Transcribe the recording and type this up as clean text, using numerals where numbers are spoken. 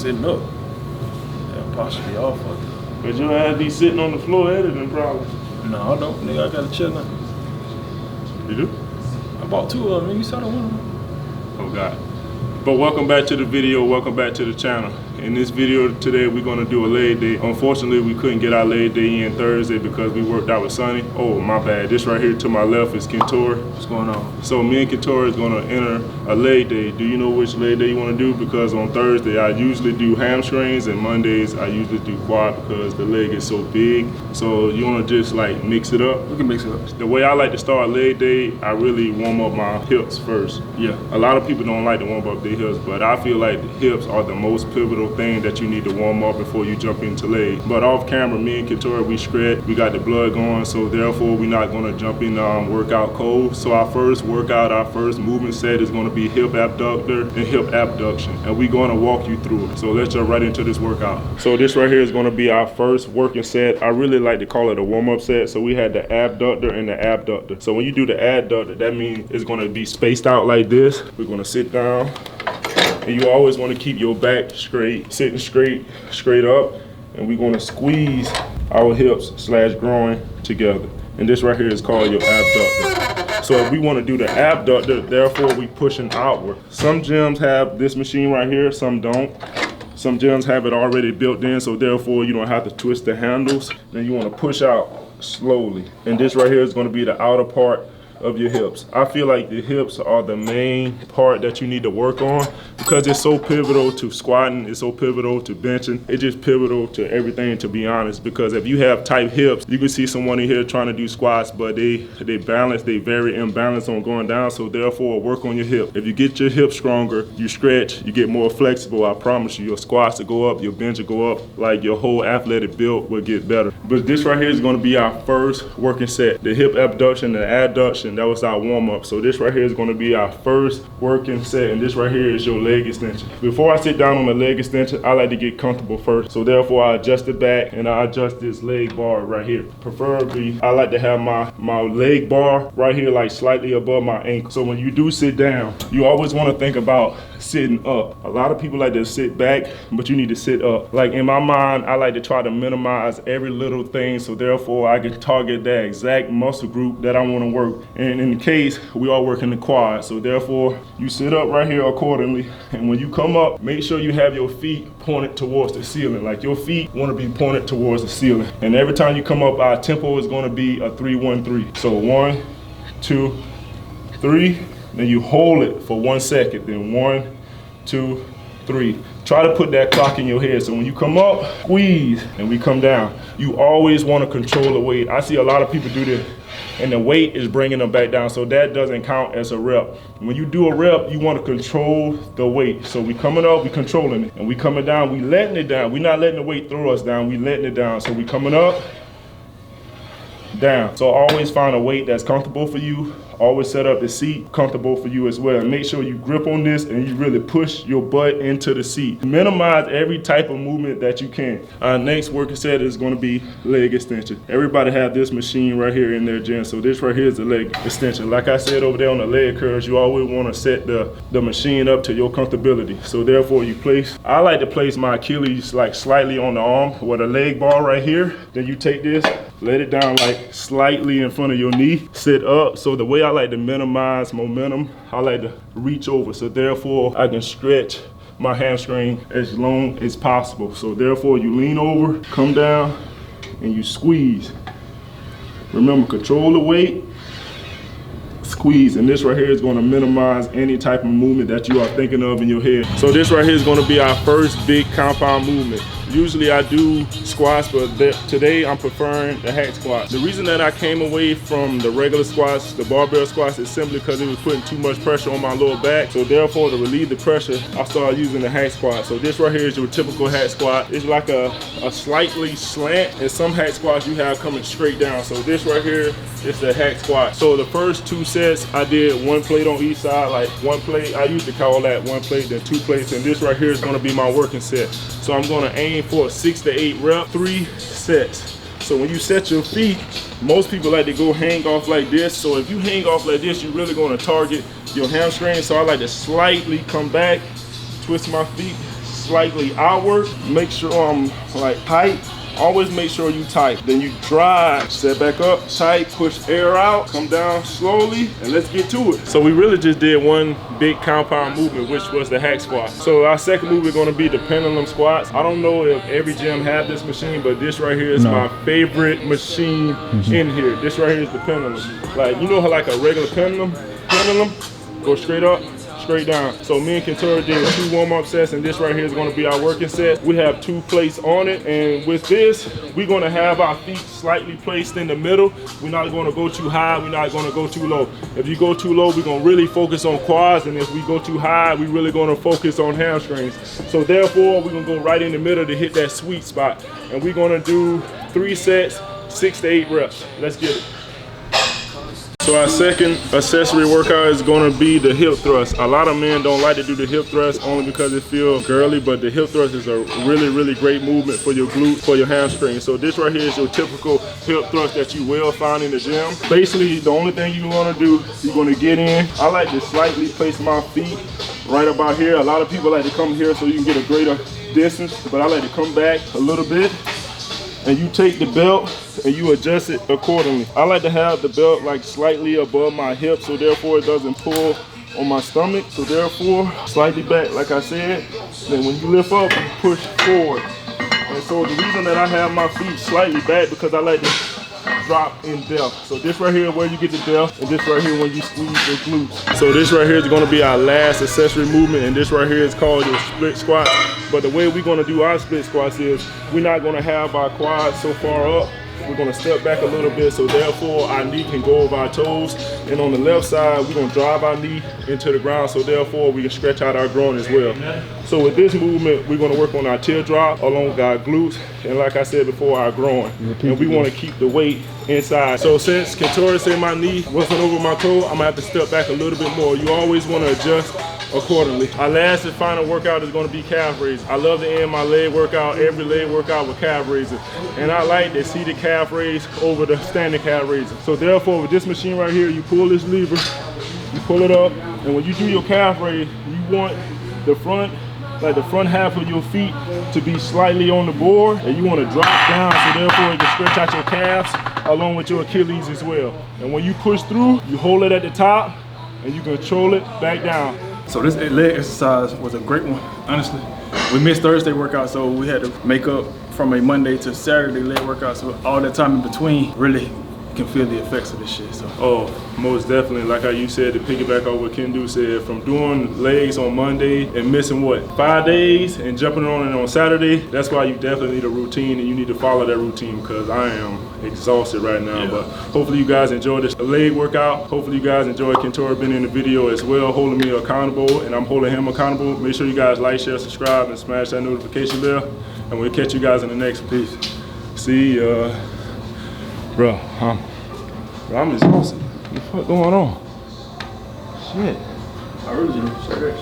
sitting up. Yeah, posture be off of it. But your ass be sitting on the floor editing probably. No, I don't, nigga. I got a chair now. You do? I bought 2 of them. You saw the one. Oh God. But welcome back to the video, welcome back to the channel. In this video today, we're gonna do a leg day. Unfortunately, we couldn't get our leg day in Thursday because we worked out with Sonny. Oh, my bad. This right here to my left is Kentorey. What's going on? So me and Kentorey is gonna enter a leg day. Do you know which leg day you wanna do? Because on Thursday, I usually do hamstrings, and Mondays, I usually do quad because the leg is so big. So you wanna just like mix it up? We can mix it up. The way I like to start leg day, I really warm up my hips first. Yeah. A lot of people don't like to warm up their hips, but I feel like the hips are the most pivotal thing that you need to warm up before you jump into leg. But off camera, me and Kentorey, we shred, we got the blood going, so therefore we're not gonna jump in workout cold. So our first workout, our first movement set is gonna be hip abductor and hip abduction, and we're gonna walk you through it. So let's jump right into this workout. So this right here is gonna be our first working set. I really like to call it a warm-up set. So we had the abductor and the abductor. So when you do the abductor, that means it's gonna be spaced out like this. We're gonna sit down. And you always want to keep your back straight, sitting straight up. And we're going to squeeze our hips / groin together. And this right here is called your abductor. So if we want to do the abductor, therefore we pushing outward. Some gyms have this machine right here, some don't. Some gyms have it already built in, so therefore you don't have to twist the handles. Then you want to push out slowly. And this right here is going to be the outer part of your hips. I feel like the hips are the main part that you need to work on because it's so pivotal to squatting, it's so pivotal to benching, it's just pivotal to everything, to be honest. Because if you have tight hips, you can see someone in here trying to do squats, but they very imbalanced on going down, so therefore work on your hip. If you get your hips stronger, you stretch, you get more flexible, I promise you, your squats will go up, your bench will go up, like your whole athletic build will get better. But this right here is gonna be our first working set. The hip abduction and adduction, that was our warm-up. So this right here is going to be our first working set, and this right here is your leg extension. Before I sit down on the leg extension, I like to get comfortable first. So therefore I adjust it back and I adjust this leg bar right here. Preferably, I like to have my leg bar right here like slightly above my ankle. So when you do sit down, you always want to think about sitting up. A lot of people like to sit back, but you need to sit up. Like in my mind, I like to try to minimize every little thing, so therefore I can target that exact muscle group that I want to work. And in the case, we are working the quad, so therefore you sit up right here accordingly. And when you come up, make sure you have your feet pointed towards the ceiling. Like your feet want to be pointed towards the ceiling. And every time you come up, our tempo is going to be a 3-1-3. So 1, 2, 3. Then you hold it for 1 second. Then 1, 2, 3. Try to put that clock in your head. So when you come up, squeeze, and we come down. You always want to control the weight. I see a lot of people do this, and the weight is bringing them back down, so that doesn't count as a rep. When you do a rep, you want to control the weight. So we coming up, we controlling it, and we coming down, we letting it down. We're not letting the weight throw us down, we letting it down. So we coming up, down. So always find a weight that's comfortable for you. Always set up the seat comfortable for you as well. And make sure you grip on this and you really push your butt into the seat. Minimize every type of movement that you can. Our next working set is going to be leg extension. Everybody have this machine right here in their gym. So this right here is the leg extension. Like I said over there on the leg curls, you always want to set the machine up to your comfortability. So therefore you place, I like to place my Achilles like slightly on the arm with a leg bar right here. Then you take this, let it down like slightly in front of your knee, sit up. So the way I like to minimize momentum, I like to reach over. So therefore I can stretch my hamstring as long as possible. So therefore you lean over, come down, and you squeeze. Remember, control the weight, squeeze, and this right here is going to minimize any type of movement that you are thinking of in your head. So this right here is going to be our first big compound movement. Usually I do squats, but today I'm preferring the hack squat. The reason that I came away from the regular squats, the barbell squats, is simply because it was putting too much pressure on my lower back. So therefore, to relieve the pressure, I started using the hack squat. So this right here is your typical hack squat. It's like a slightly slant, and some hack squats you have coming straight down. So this right here is the hack squat. So the first 2 sets, I did 1 plate on each side, like 1 plate. I used to call that 1 plate, then 2 plates, and this right here is gonna be my working set. So I'm gonna aim for 6 to 8 reps, 3 sets. So when you set your feet, most people like to go hang off like this. So if you hang off like this, you're really gonna target your hamstring. So I like to slightly come back, twist my feet slightly outward. Make sure I'm like tight. Always make sure you tight. Then you drive, set back up, tight, push air out, come down slowly, and let's get to it. So we really just did one big compound movement, which was the hack squat. So our second move is gonna be the pendulum squats. I don't know if every gym have this machine, but this right here is my favorite machine in here. This right here is the pendulum. Like, you know how like a regular pendulum, go straight up, straight down. So me and Kentorey did 2 warm-up sets, and this right here is going to be our working set. We have 2 plates on it, and with this, we're going to have our feet slightly placed in the middle. We're not going to go too high, we're not going to go too low. If you go too low, we're going to really focus on quads, and if we go too high, we're really going to focus on hamstrings. So therefore, we're going to go right in the middle to hit that sweet spot. And we're going to do 3 sets, 6 to 8 reps. Let's get it. So our second accessory workout is going to be the hip thrust. A lot of men don't like to do the hip thrust only because it feels girly, but the hip thrust is a really great movement for your glutes, for your hamstrings. So this right here is your typical hip thrust that you will find in the gym. Basically, the only thing you want to do, you're going to get in. I like to slightly place my feet right about here. A lot of people like to come here so you can get a greater distance, but I like to come back a little bit. And you take the belt and you adjust it accordingly. I like to have the belt like slightly above my hip, so therefore it doesn't pull on my stomach. So therefore, slightly back, like I said. Then when you lift up, you push forward. And so the reason that I have my feet slightly back, because I like to drop in depth. So this right here is where you get the depth, and this right here when you squeeze your glutes. So this right here is going to be our last accessory movement, and this right here is called your split squat. But the way we're going to do our split squats is we're not going to have our quads so far up. We're going to step back a little bit, so therefore our knee can go over our toes. And on the left side, we're going to drive our knee into the ground, so therefore we can stretch out our groin as well. So with this movement, we're going to work on our teardrop along with our glutes, and like I said before, our groin. And we want to keep the weight inside. So since Kentorey said my knee wasn't over my toe, I'm going to have to step back a little bit more. You always want to adjust accordingly. Our last and final workout is going to be calf raises. I love to end my leg workout, every leg workout, with calf raises. And I like the seated calf raise over the standing calf raises. So therefore, with this machine right here, you pull this lever, you pull it up, and when you do your calf raise, you want the front, like the front half of your feet to be slightly on the board, and you want to drop down, so therefore you can stretch out your calves along with your Achilles as well. And when you push through, you hold it at the top, and you control it back down. So this leg exercise was a great one, honestly. We missed Thursday workout, so we had to make up from a Monday to Saturday leg workout. So all that time in between, really can feel the effects of this shit. So. Oh, most definitely. Like how you said, to piggyback on what Kendu said, from doing legs on Monday and missing what, 5 days and jumping on it on Saturday, that's why you definitely need a routine, and you need to follow that routine, because I am exhausted right now. But hopefully you guys enjoyed this leg workout. Hopefully you guys enjoyed Kentorey being in the video as well, holding me accountable, and I'm holding him accountable. Make sure you guys like, share, subscribe, and smash that notification bell, and we'll catch you guys in the next piece. See ya. Bro, I'm exhausted. What the fuck going on? Shit. I really just stretched.